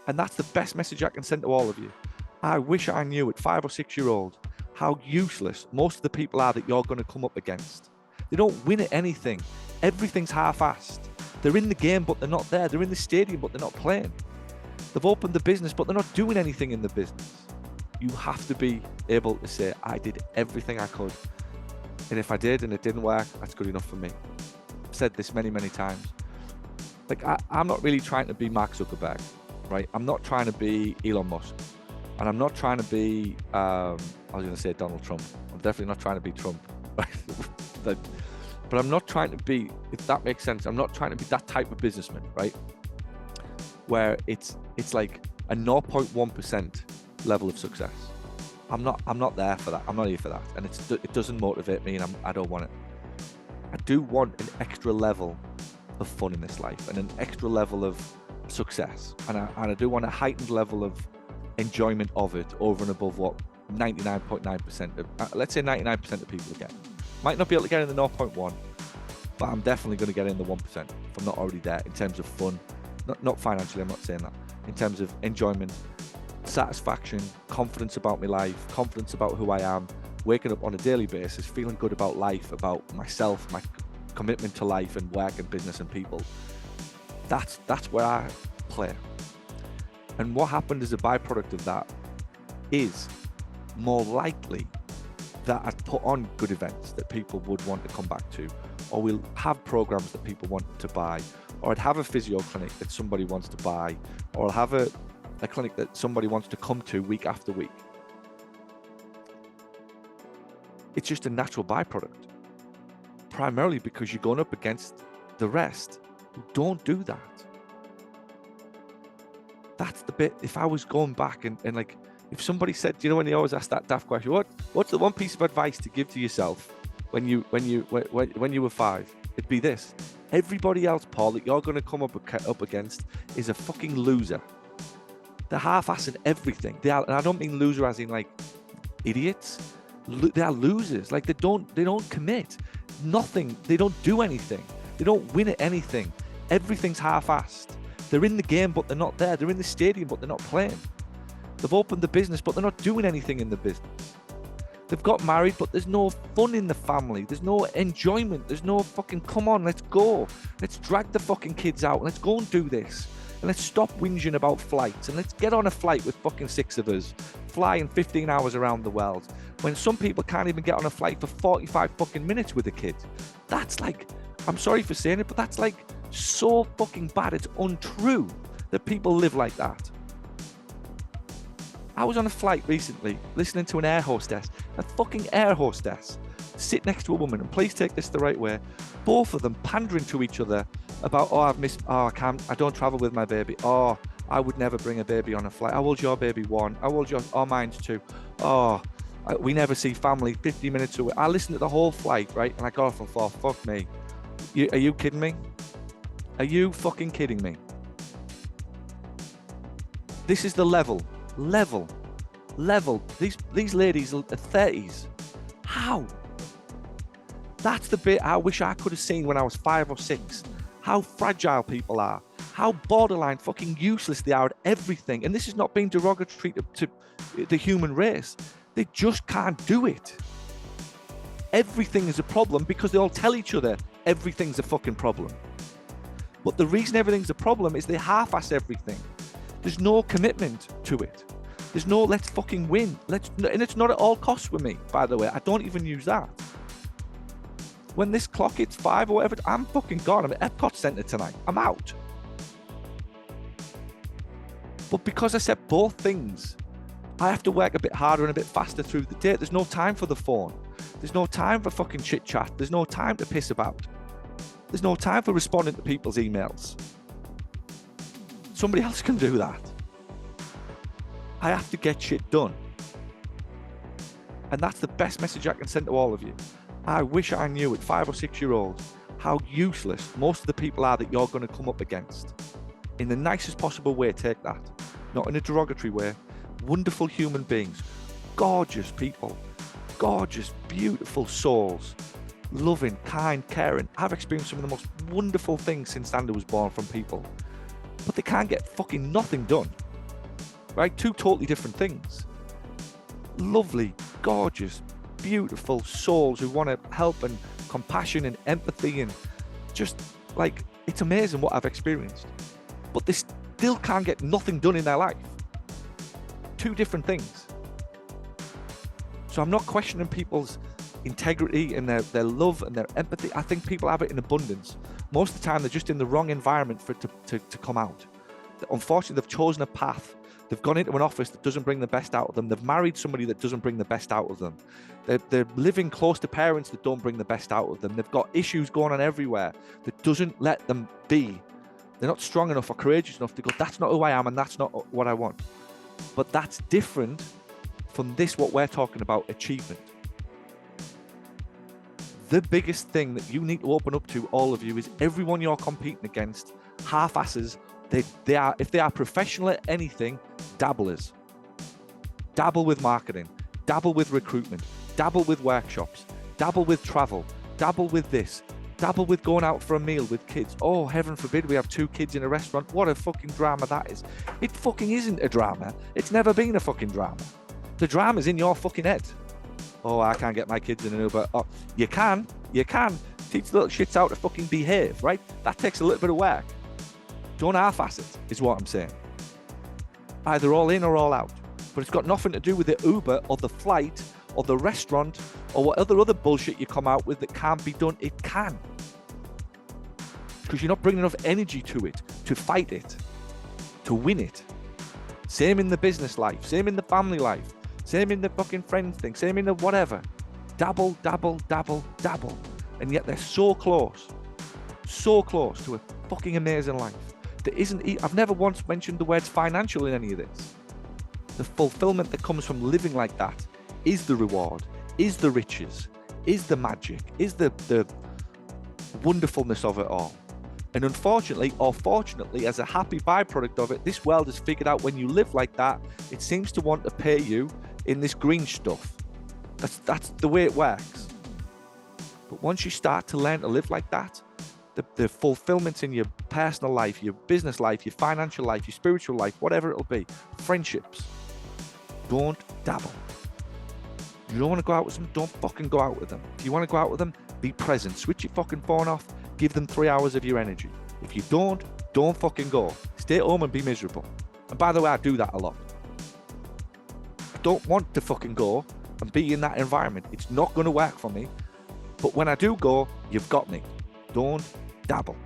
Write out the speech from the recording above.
And that's the best message I can send to all of you. I wish I knew at 5 or 6 year old how useless most of the people are that you're going to come up against. They don't win at anything. Everything's half-assed. They're in the game, but they're not there. They're in the stadium, but they're not playing. They've opened the business, but they're not doing anything in the business. You have to be able to say, I did everything I could. And if I did and it didn't work, that's good enough for me. I've said this many, many times. Like, I'm not really trying to be Mark Zuckerberg, right? I'm not trying to be Elon Musk. And I'm not trying to be, I was going to say Donald Trump. I'm definitely not trying to be Trump, right? But I'm not trying to be, if that makes sense, I'm not trying to be that type of businessman, right? Where it's like a 0.1% level of success. I'm not there for that. I'm not here for that. And it doesn't motivate me, and I don't want it. I do want an extra level of fun in this life and an extra level of success. And I do want a heightened level of enjoyment of it over and above what 99.9% of, let's say 99% of people get. Might not be able to get in the 0.1, but I'm definitely going to get in the 1% if I'm not already there in terms of fun. Not financially, I'm not saying that. In terms of enjoyment, satisfaction, confidence about my life, confidence about who I am, waking up on a daily basis, feeling good about life, about myself, my commitment to life and work and business and people. That's where I play. And what happened as a byproduct of that is more likely that I'd put on good events that people would want to come back to, or we'll have programs that people want to buy, or I'd have a physio clinic that somebody wants to buy, or I'll have a clinic that somebody wants to come to week after week. It's just a natural byproduct, primarily because you're going up against the rest who don't do that. That's the bit. If I was going back and like, if somebody said, you know, when they always ask that daft question, what's the one piece of advice to give to yourself when you were 5? It'd be this: everybody else, Paul, that you're going to come up against is a fucking loser. They're half-assing everything. They are, and I don't mean loser as in like idiots. They are losers. Like they don't commit. Nothing. They don't do anything. They don't win at anything. Everything's half-assed. They're in the game, but they're not there. They're in the stadium, but they're not playing. They've opened the business, but they're not doing anything in the business. They've got married, but there's no fun in the family. There's no enjoyment. There's no fucking, come on, let's go. Let's drag the fucking kids out. Let's go and do this. And let's stop whinging about flights. And let's get on a flight with fucking 6 of us, flying 15 hours around the world. When some people can't even get on a flight for 45 fucking minutes with a kid. That's like, I'm sorry for saying it, but that's like so fucking bad. It's untrue that people live like that. I was on a flight recently listening to an air hostess, a fucking air hostess, sit next to a woman, and please take this the right way, both of them pandering to each other about, I don't travel with my baby. Oh, I would never bring a baby on a flight. How old's your baby? 1. How old's yours? Oh, mine's 2. Oh, we never see family 50 minutes away. I listened to the whole flight, right? And I got off and thought, fuck me. Are you kidding me? Are you fucking kidding me? This is the level. These ladies are 30s. How? That's the bit I wish I could have seen when I was 5 or 6. How fragile people are. How borderline fucking useless they are at everything. And this is not being derogatory to the human race. They just can't do it. Everything is a problem because they all tell each other everything's a fucking problem. But the reason everything's a problem is they half-ass everything. There's no commitment to it. There's no let's fucking win. And it's not at all costs with me, by the way. I don't even use that. When this clock hits 5 or whatever, I'm fucking gone. I'm at Epcot Centre tonight. I'm out. But because I said both things, I have to work a bit harder and a bit faster through the day. There's no time for the phone. There's no time for fucking chit chat. There's no time to piss about. There's no time for responding to people's emails. Somebody else can do that. I have to get shit done. And that's the best message I can send to all of you. I wish I knew at 5 or 6 year olds how useless most of the people are that you're going to come up against. In the nicest possible way, take that. Not in a derogatory way. Wonderful human beings. Gorgeous people. Gorgeous, beautiful souls. Loving, kind, caring. I've experienced some of the most wonderful things since Sander was born from people. But they can't get fucking nothing done. right? Two totally different things. Lovely, gorgeous, beautiful souls who want to help, and compassion and empathy, and just like, it's amazing what I've experienced. But they still can't get nothing done in their life. Two different things. So I'm not questioning people's integrity and their love and their empathy. I think people have it in abundance. Most of the time, they're just in the wrong environment for it to come out. Unfortunately, they've chosen a path. They've gone into an office that doesn't bring the best out of them. They've married somebody that doesn't bring the best out of them. They're living close to parents that don't bring the best out of them. They've got issues going on everywhere that doesn't let them be. They're not strong enough or courageous enough to go, that's not who I am and that's not what I want. But that's different from this, what we're talking about, achievement. The biggest thing that you need to open up to, all of you, is everyone you're competing against, half-asses. They are, if they are professional at anything, dabblers. Dabble with marketing, dabble with recruitment, dabble with workshops, dabble with travel, dabble with this, dabble with going out for a meal with kids. Oh, heaven forbid we have 2 kids in a restaurant. What a fucking drama that is. It fucking isn't a drama. It's never been a fucking drama. The drama's in your fucking head. Oh, I can't get my kids in an Uber. Oh, you can. Teach the little shits how to fucking behave, right? That takes a little bit of work. Don't half-ass it, is what I'm saying. Either all in or all out. But it's got nothing to do with the Uber or the flight or the restaurant or what other bullshit you come out with that can't be done. It can. Because you're not bringing enough energy to it, to fight it, to win it. Same in the business life, same in the family life, same in the fucking friend thing, same in the whatever. Dabble, dabble, dabble, dabble. And yet they're so close to a fucking amazing life. There isn't, I've never once mentioned the words financial in any of this. The fulfillment that comes from living like that is the reward, is the riches, is the magic, is the wonderfulness of it all. And unfortunately, or fortunately, as a happy byproduct of it, this world has figured out when you live like that, it seems to want to pay you in this green stuff. That's the way it works. But once you start to learn to live like that, the fulfillment in your personal life, your business life, your financial life, your spiritual life, whatever it'll be, friendships, don't dabble. You don't want to go out with them, don't fucking go out with them. If you want to go out with them, be present. Switch your fucking phone off. Give them 3 hours of your energy. If you don't fucking go. Stay at home and be miserable. And by the way, I do that a lot. I don't want to fucking go and be in that environment. It's not going to work for me. But when I do go, you've got me. Don't dabble.